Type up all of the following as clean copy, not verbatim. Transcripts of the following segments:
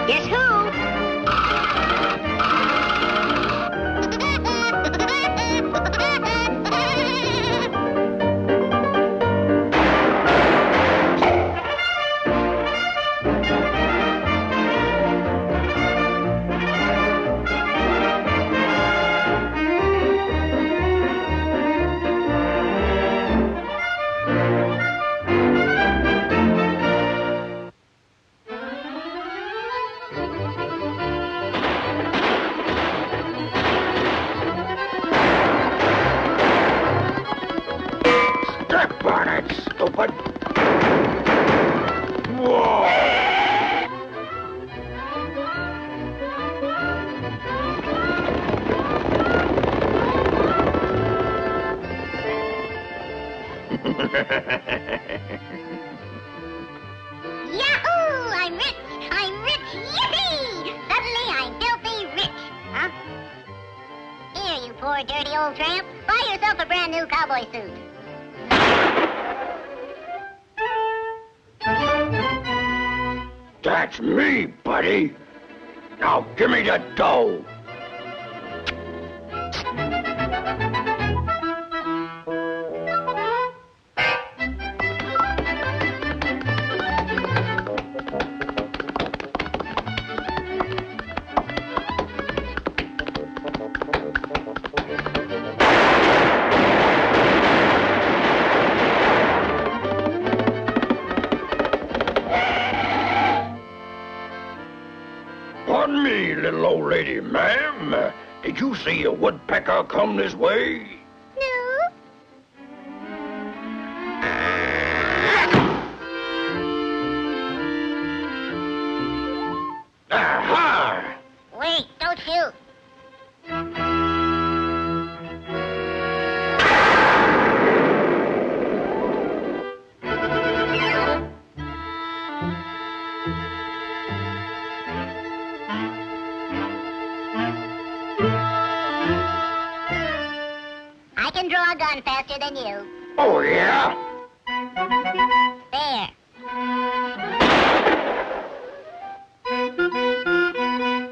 Guess who? Step on it, stupid! Whoa! Yahoo! I'm rich! I'm rich! Yippee! Suddenly I'm filthy rich! Huh? Here, you poor dirty old tramp. Buy yourself a brand new cowboy suit. That's me, buddy. Now give me the dough. Pardon me, little old lady, ma'am. Did you see a woodpecker come this way? No. Aha! Wait, don't shoot. I can draw a gun faster than you. Oh, yeah? There.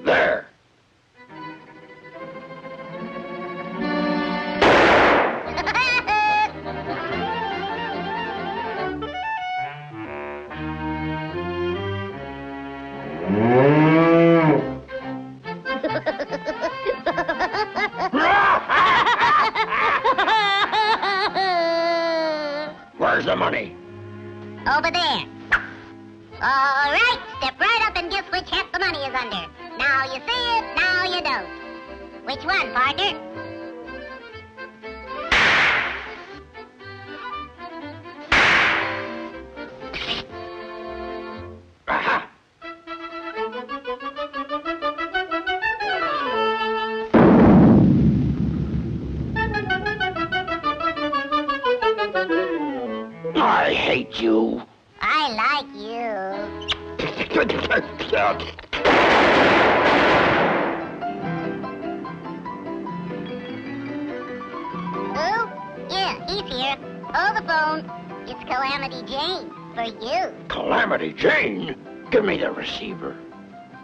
There. Where's the money? Over there. All right, step right up and guess which hat the money is under. Now you see it, now you don't. Which one, partner? Aha! I hate you. I like you. Who? Yeah, he's here. Hold the phone. It's Calamity Jane. For you. Calamity Jane? Give me the receiver.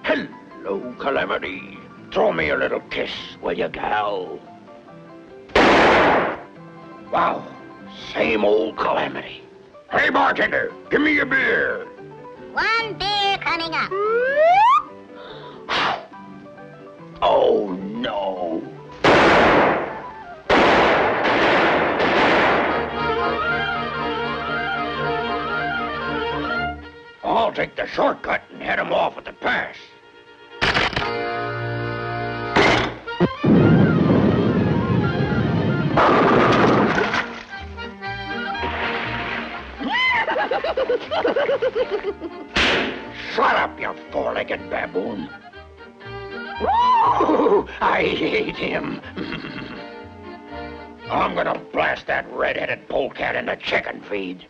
Hello, Calamity. Throw me a little kiss, will you, gal? Wow, same old Calamity. Hey, bartender, give me a beer. One beer coming up. Oh, no. I'll take the shortcut and head him off at the pass. Shut up, you four-legged baboon. Woo! I hate him. I'm gonna blast that red-headed polecat in the chicken feed.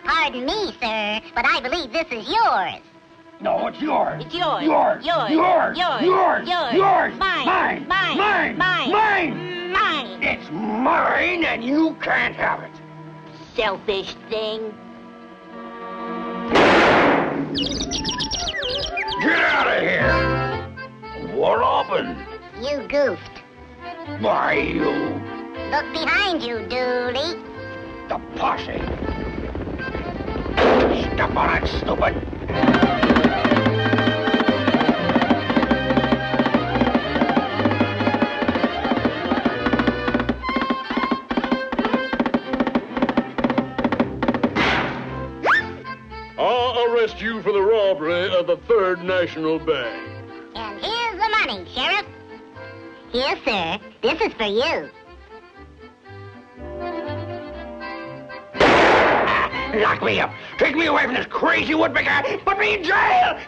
Pardon me, sir, but I believe this is yours. No, it's yours. It's yours. Yours. Yours. Yours. Yours. Yours. Yours. Yours. Mine. Mine. Mine. Mine. Mine. Mine. Mine. mine! It's mine, and you can't have it. Selfish thing. Get out of here! What happened? You goofed. Why, you... Look behind you, Dooley. the posse. Step on it, stupid. I'll arrest you for the robbery of the Third National Bank. And here's the money, Sheriff. Here, sir. This is for you. Lock me up. Take me away from this crazy woodpecker. Put me in jail.